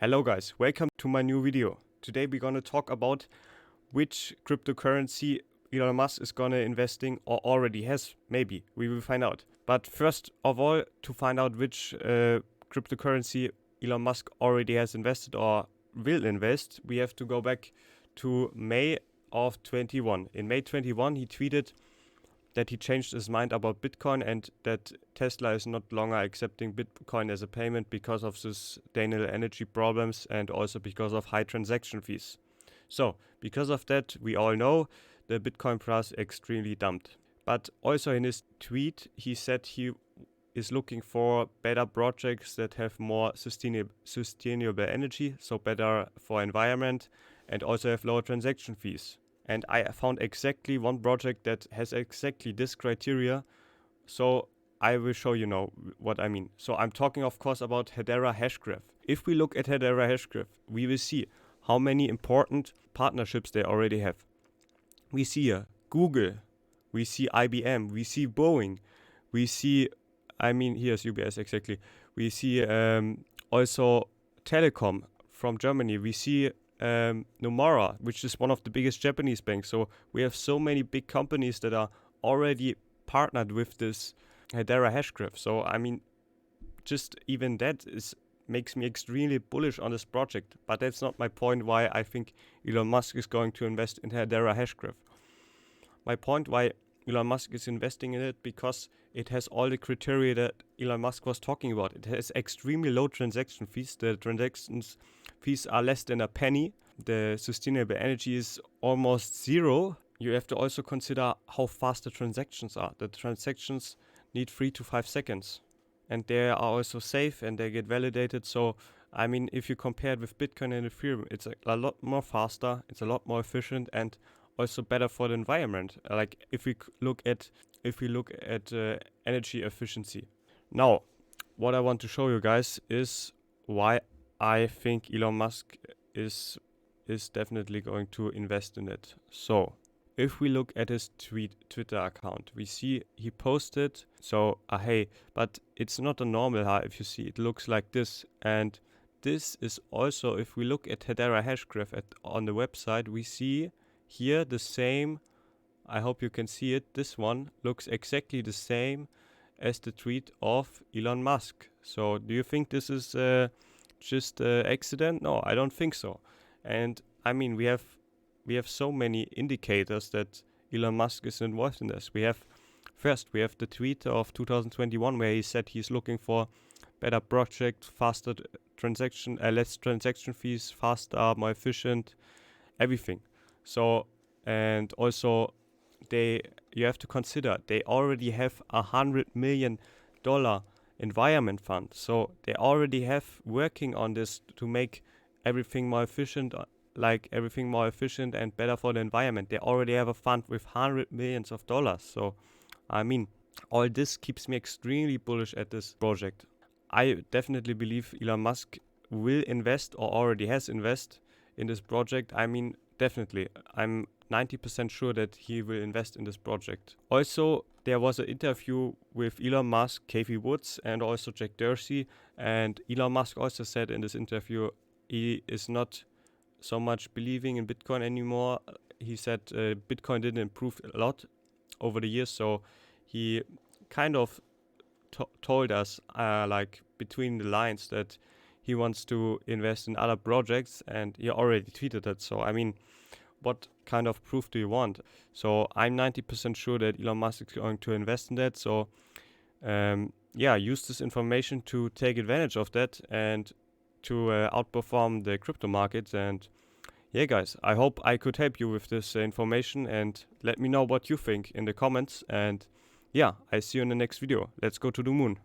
Hello guys, welcome to my new video. Today we're gonna talk about which cryptocurrency Elon Musk is gonna investing or already has, maybe, we will find out. But first of all, to find out which cryptocurrency Elon Musk already has invested or will invest, we have to go back to May of 21. In May 21 he tweeted that he changed his mind about Bitcoin and that Tesla is not longer accepting Bitcoin as a payment because of sustainable energy problems and also because of high transaction fees. So, because of that, we all know the Bitcoin price extremely dumped. But also in his tweet, he said he is looking for better projects that have more sustainable energy, so better for environment, and also have lower transaction fees. And I found exactly one project that has exactly this criteria. So I will show you now what I mean. So I'm talking of course about Hedera Hashgraph. If we look at Hedera Hashgraph, we will see how many important partnerships they already have. We see here Google, we see IBM, we see Boeing, we see, here's UBS exactly. We see also Telecom from Germany. We see Nomura, which is one of the biggest Japanese banks. So we have so many big companies that are already partnered with this Hedera Hashgraph. So just even that makes me extremely bullish on this project. But that's not my point why I think Elon Musk is going to invest in Hedera Hashgraph. My point why Elon Musk is investing in it, because it has all the criteria that Elon Musk was talking about. It has extremely low transaction fees. The transactions fees are less than a penny. The sustainable energy is almost zero. You have to also consider how fast the transactions are. The transactions need 3 to 5 seconds. And they are also safe and they get validated. So, if you compare it with Bitcoin and Ethereum, it's a lot more faster, it's a lot more efficient and also better for the environment. Like if we look at energy efficiency. Now, what I want to show you guys is why I think Elon Musk is definitely going to invest in it. So, if we look at his Twitter account, we see he posted, hey, but it's not a normal if you see, it looks like this. And this is also, if we look at Hedera Hashgraph on the website, we see here the same, I hope you can see it, this one looks exactly the same as the tweet of Elon Musk. So do you think this is just an accident? No, I don't think so. And we have so many indicators that Elon Musk is involved in this. We have the tweet of 2021 where he said he's looking for better project, faster transaction, less transaction fees, faster, more efficient, everything. So, and also you have to consider they already have $100 million environment fund. So they already have working on this to make everything more efficient, and better for the environment. They already have a fund with $100 million. So, all this keeps me extremely bullish at this project. I definitely believe Elon Musk will invest or already has invested in this project. Definitely. I'm 90% sure that he will invest in this project. Also, there was an interview with Elon Musk, Cathie Woods, and also Jack Dorsey. And Elon Musk also said in this interview he is not so much believing in Bitcoin anymore. He said Bitcoin didn't improve a lot over the years. So he kind of told us, between the lines, that he wants to invest in other projects, and he already tweeted it. So, what kind of proof do you want? So, I'm 90% sure that Elon Musk is going to invest in that. So, use this information to take advantage of that and to outperform the crypto markets. And yeah, guys, I hope I could help you with this information, and let me know what you think in the comments. And yeah, I see you in the next video. Let's go to the moon.